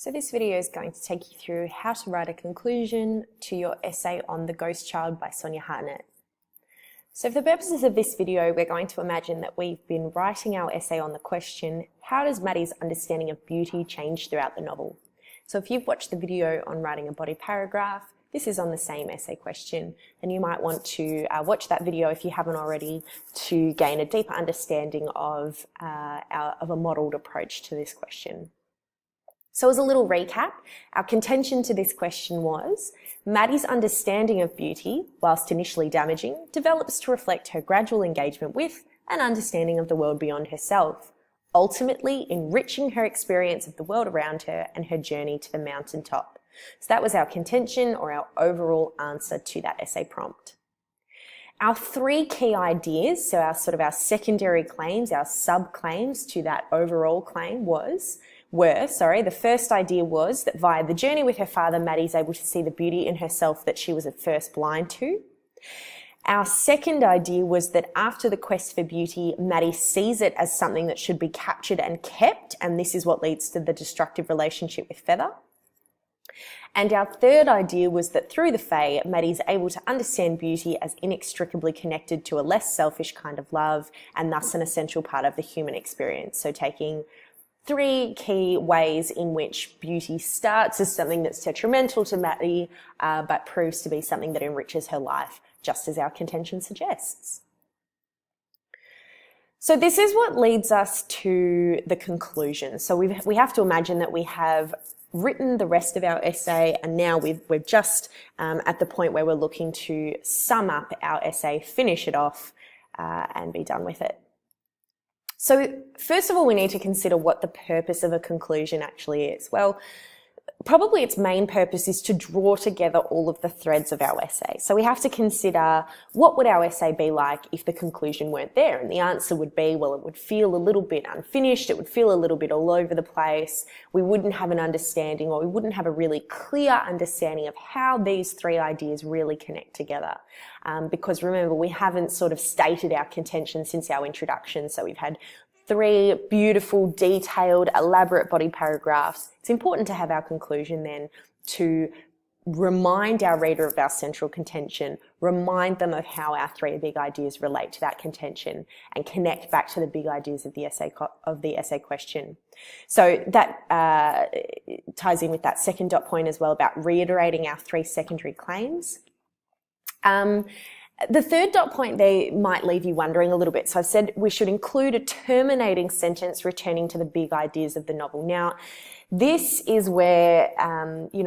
So this video is going to take you through how to write a conclusion to your essay on The Ghost Child by Sonia Hartnett. So for the purposes of this video, we're going to imagine that we've been writing our essay on the question, how does Maddie's understanding of beauty change throughout the novel? So if you've watched the video on writing a body paragraph, this is on the same essay question, and you might want to watch that video if you haven't already to gain a deeper understanding of a modelled approach to this question. So as a little recap, our contention to this question was, Maddie's understanding of beauty, whilst initially damaging, develops to reflect her gradual engagement with and understanding of the world beyond herself, ultimately enriching her experience of the world around her and her journey to the mountaintop. So that was our contention, or our overall answer to that essay prompt. Our three key ideas, so our secondary claims, our sub-claims to that overall claim the first idea was that via the journey with her father, Maddie's able to see the beauty in herself that she was at first blind to. Our second idea was that after the quest for beauty, Maddie sees it as something that should be captured and kept, and this is what leads to the destructive relationship with Feather. And our third idea was that through the Fae, Maddie's able to understand beauty as inextricably connected to a less selfish kind of love, and thus an essential part of the human experience. So taking three key ways in which beauty starts as something that's detrimental to Maddie, but proves to be something that enriches her life, just as our contention suggests. So this is what leads us to the conclusion. So we have to imagine that we have written the rest of our essay, and now we're just at the point where we're looking to sum up our essay, finish it off, and be done with it. So first of all, we need to consider what the purpose of a conclusion actually is. Well, probably its main purpose is to draw together all of the threads of our essay. So we have to consider, what would our essay be like if the conclusion weren't there? And the answer would be, well, it would feel a little bit unfinished, it would feel a little bit all over the place, we wouldn't have an understanding, or we wouldn't have a really clear understanding of how these three ideas really connect together. Because remember, we haven't sort of stated our contention since our introduction, so we've had three beautiful, detailed, elaborate body paragraphs. It's important to have our conclusion then to remind our reader of our central contention, remind them of how our three big ideas relate to that contention, and connect back to the big ideas of the essay question. So that ties in with that second dot point as well about reiterating our three secondary claims. The third dot point there might leave you wondering a little bit. So I've said we should include a terminating sentence returning to the big ideas of the novel. Now, this is where,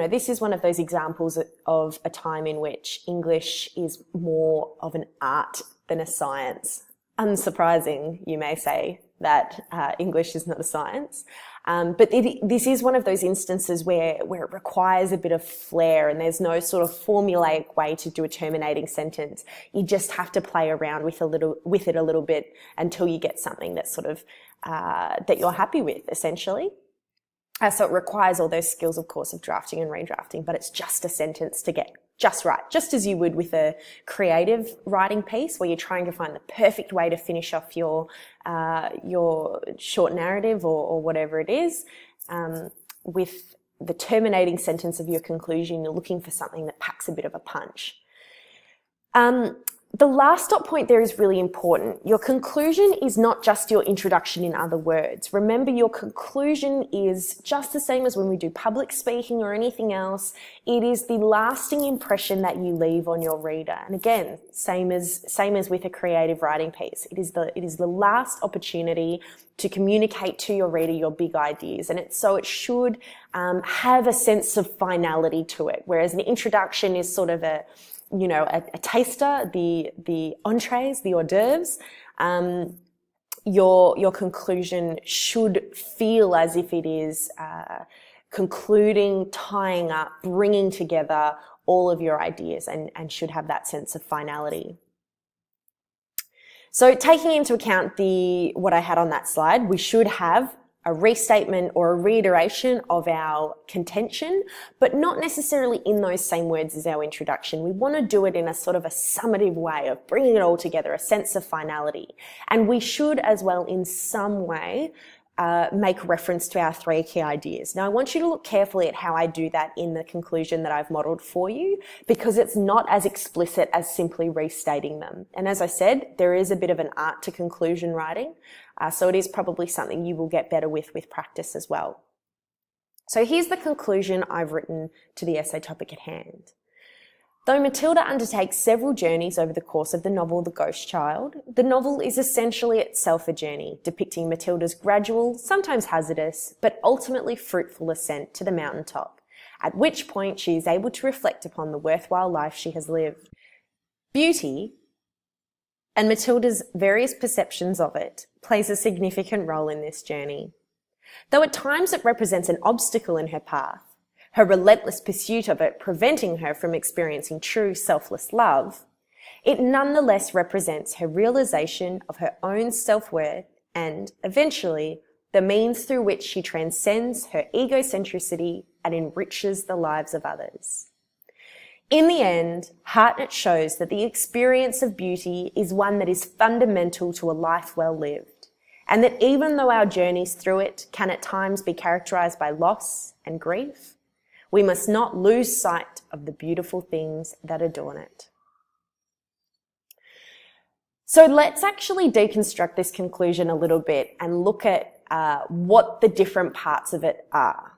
this is one of those examples of a time in which English is more of an art than a science. Unsurprising, you may say, that English is not a science. But this is one of those instances where it requires a bit of flair, and there's no sort of formulaic way to do a terminating sentence. You just have to play around with it a little bit until you get something that's sort of that you're happy with, essentially. So it requires all those skills, of course, of drafting and redrafting, but it's just a sentence to get just right, just as you would with a creative writing piece where you're trying to find the perfect way to finish off your short narrative or whatever it is. With the terminating sentence of your conclusion, you're looking for something that packs a bit of a punch. The last dot point there is really important. Your conclusion is not just your introduction, in other words. Remember, your conclusion is just the same as when we do public speaking or anything else. It is the lasting impression that you leave on your reader. And again, same as with a creative writing piece. It is the last opportunity to communicate to your reader your big ideas. And it should have a sense of finality to it. Whereas an introduction is sort of a taster, the entrees, the hors d'oeuvres. Your conclusion should feel as if it is concluding, tying up, bringing together all of your ideas, and should have that sense of finality. So taking into account what I had on that slide, we should have a restatement or a reiteration of our contention, but not necessarily in those same words as our introduction. We want to do it in a sort of a summative way of bringing it all together, a sense of finality. And we should as well in some way make reference to our 3 key ideas. Now, I want you to look carefully at how I do that in the conclusion that I've modeled for you, because it's not as explicit as simply restating them. And as I said, there is a bit of an art to conclusion writing, so it is probably something you will get better with practice as well. So here's the conclusion I've written to the essay topic at hand. Though Matilda undertakes several journeys over the course of the novel The Ghost Child, the novel is essentially itself a journey, depicting Matilda's gradual, sometimes hazardous, but ultimately fruitful ascent to the mountaintop, at which point she is able to reflect upon the worthwhile life she has lived. Beauty, and Matilda's various perceptions of it, plays a significant role in this journey. Though at times it represents an obstacle in her path, her relentless pursuit of it preventing her from experiencing true selfless love, it nonetheless represents her realization of her own self-worth and, eventually, the means through which she transcends her egocentricity and enriches the lives of others. In the end, Hartnett shows that the experience of beauty is one that is fundamental to a life well lived, and that even though our journeys through it can at times be characterized by loss and grief, we must not lose sight of the beautiful things that adorn it. So let's actually deconstruct this conclusion a little bit and look at what the different parts of it are.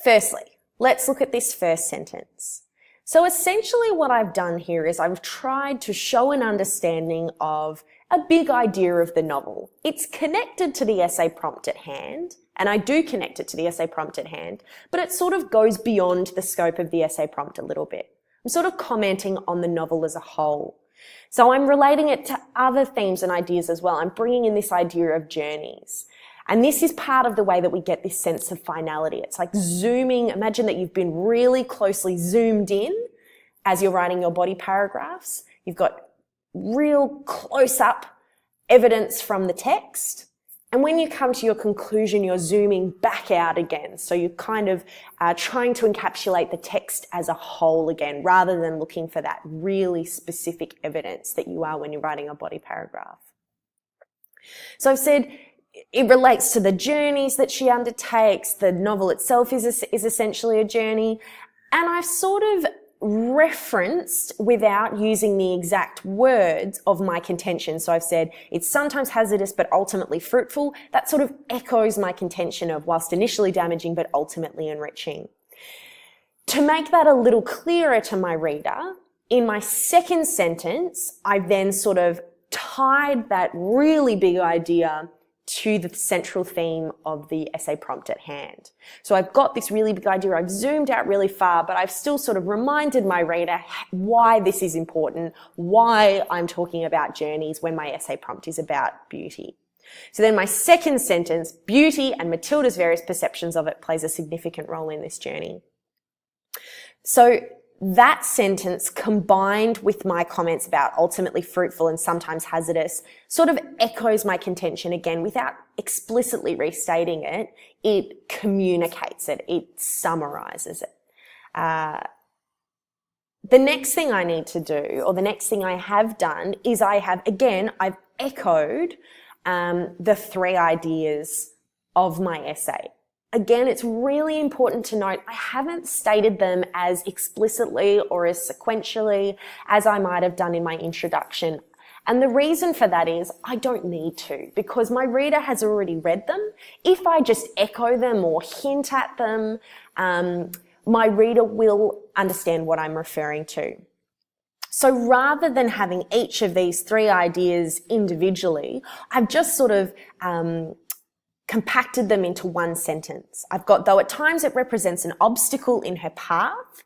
Firstly, let's look at this first sentence. So essentially what I've done here is I've tried to show an understanding of a big idea of the novel. It's connected to the essay prompt at hand, and I do connect it to the essay prompt at hand, but it sort of goes beyond the scope of the essay prompt a little bit. I'm sort of commenting on the novel as a whole. So I'm relating it to other themes and ideas as well. I'm bringing in this idea of journeys. And this is part of the way that we get this sense of finality. It's like zooming. Imagine that you've been really closely zoomed in as you're writing your body paragraphs. You've got real close-up evidence from the text. And when you come to your conclusion, you're zooming back out again. So you're kind of trying to encapsulate the text as a whole again, rather than looking for that really specific evidence that you are when you're writing a body paragraph. So I've said it relates to the journeys that she undertakes. The novel itself is essentially a journey. And I've sort of referenced, without using the exact words, of my contention. So I've said it's sometimes hazardous but ultimately fruitful. That sort of echoes my contention of whilst initially damaging but ultimately enriching. To make that a little clearer to my reader, in my second sentence, I then sort of tied that really big idea to the central theme of the essay prompt at hand. So I've got this really big idea, I've zoomed out really far, but I've still sort of reminded my reader why this is important, why I'm talking about journeys when my essay prompt is about beauty. So then my second sentence, beauty and Matilda's various perceptions of it, plays a significant role in this journey. So that sentence, combined with my comments about ultimately fruitful and sometimes hazardous, sort of echoes my contention again without explicitly restating it. It communicates it. It summarizes it. The next thing I need to do, or the next thing I have done, is I've echoed the 3 ideas of my essay. Again, it's really important to note I haven't stated them as explicitly or as sequentially as I might have done in my introduction. And the reason for that is I don't need to, because my reader has already read them. If I just echo them or hint at them, my reader will understand what I'm referring to. So rather than having each of these 3 ideas individually, I've just sort of compacted them into one sentence. I've got, though at times it represents an obstacle in her path,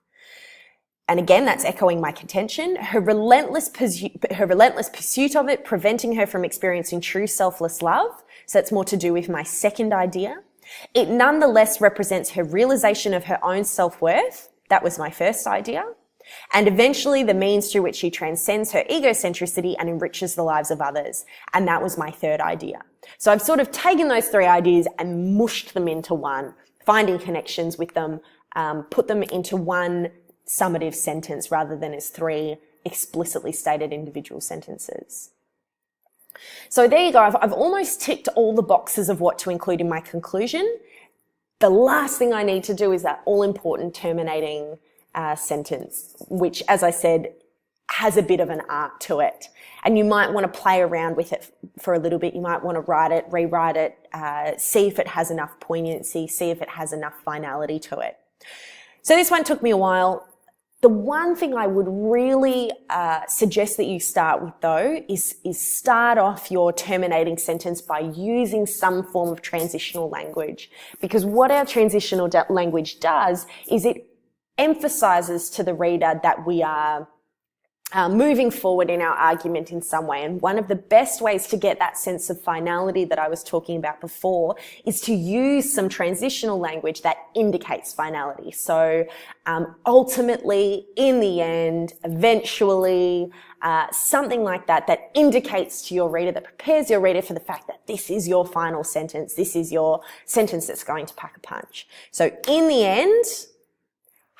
and again, that's echoing my contention, her relentless pursuit of it, preventing her from experiencing true selfless love. So that's more to do with my second idea. It nonetheless represents her realization of her own self-worth. That was my first idea. And eventually the means through which she transcends her egocentricity and enriches the lives of others. And that was my third idea. So I've sort of taken those 3 ideas and mushed them into one, finding connections with them, put them into one summative sentence rather than as 3 explicitly stated individual sentences. So there you go. I've almost ticked all the boxes of what to include in my conclusion. The last thing I need to do is that all-important terminating sentence, which, as I said, has a bit of an art to it. And you might want to play around with it for a little bit. You might want to write it, rewrite it, see if it has enough poignancy, see if it has enough finality to it. So this one took me a while. The one thing I would really suggest that you start with, though, is start off your terminating sentence by using some form of transitional language. Because what our transitional language does is it emphasizes to the reader that we are moving forward in our argument in some way. And one of the best ways to get that sense of finality that I was talking about before is to use some transitional language that indicates finality. So ultimately, in the end, eventually, something like that, that indicates to your reader, that prepares your reader for the fact that this is your final sentence. This is your sentence that's going to pack a punch. So in the end,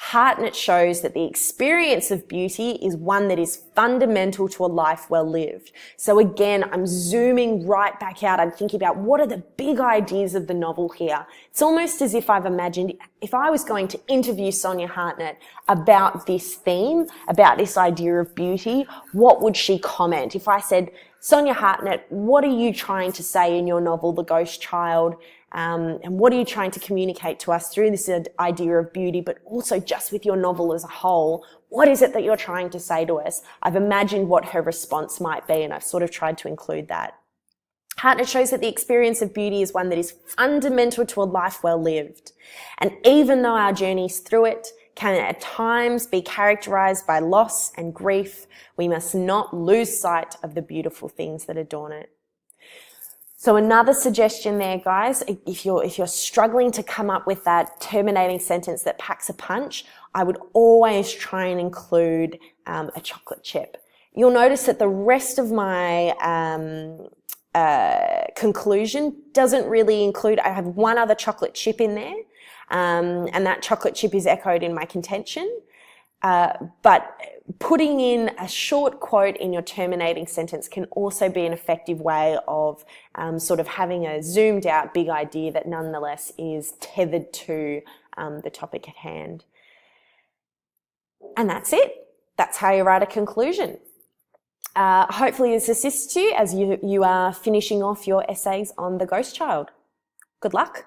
Hartnett shows that the experience of beauty is one that is fundamental to a life well lived. So again, I'm zooming right back out. I'm thinking about what are the big ideas of the novel here. It's almost as if I've imagined if I was going to interview Sonia Hartnett about this theme, about this idea of beauty, what would she comment? If I said, Sonia Hartnett, what are you trying to say in your novel, The Ghost Child? And what are you trying to communicate to us through this idea of beauty, but also just with your novel as a whole? What is it that you're trying to say to us? I've imagined what her response might be, and I've sort of tried to include that. Hartnett shows that the experience of beauty is one that is fundamental to a life well lived. And even though our journeys through it can at times be characterized by loss and grief, we must not lose sight of the beautiful things that adorn it. So another suggestion there, guys, if you're struggling to come up with that terminating sentence that packs a punch, I would always try and include a chocolate chip. You'll notice that the rest of my conclusion doesn't really include, I have one other chocolate chip in there, and that chocolate chip is echoed in my contention. But putting in a short quote in your terminating sentence can also be an effective way of sort of having a zoomed out big idea that nonetheless is tethered to the topic at hand. And that's it. That's how you write a conclusion. Hopefully this assists you as you are finishing off your essays on The Ghost Child. Good luck.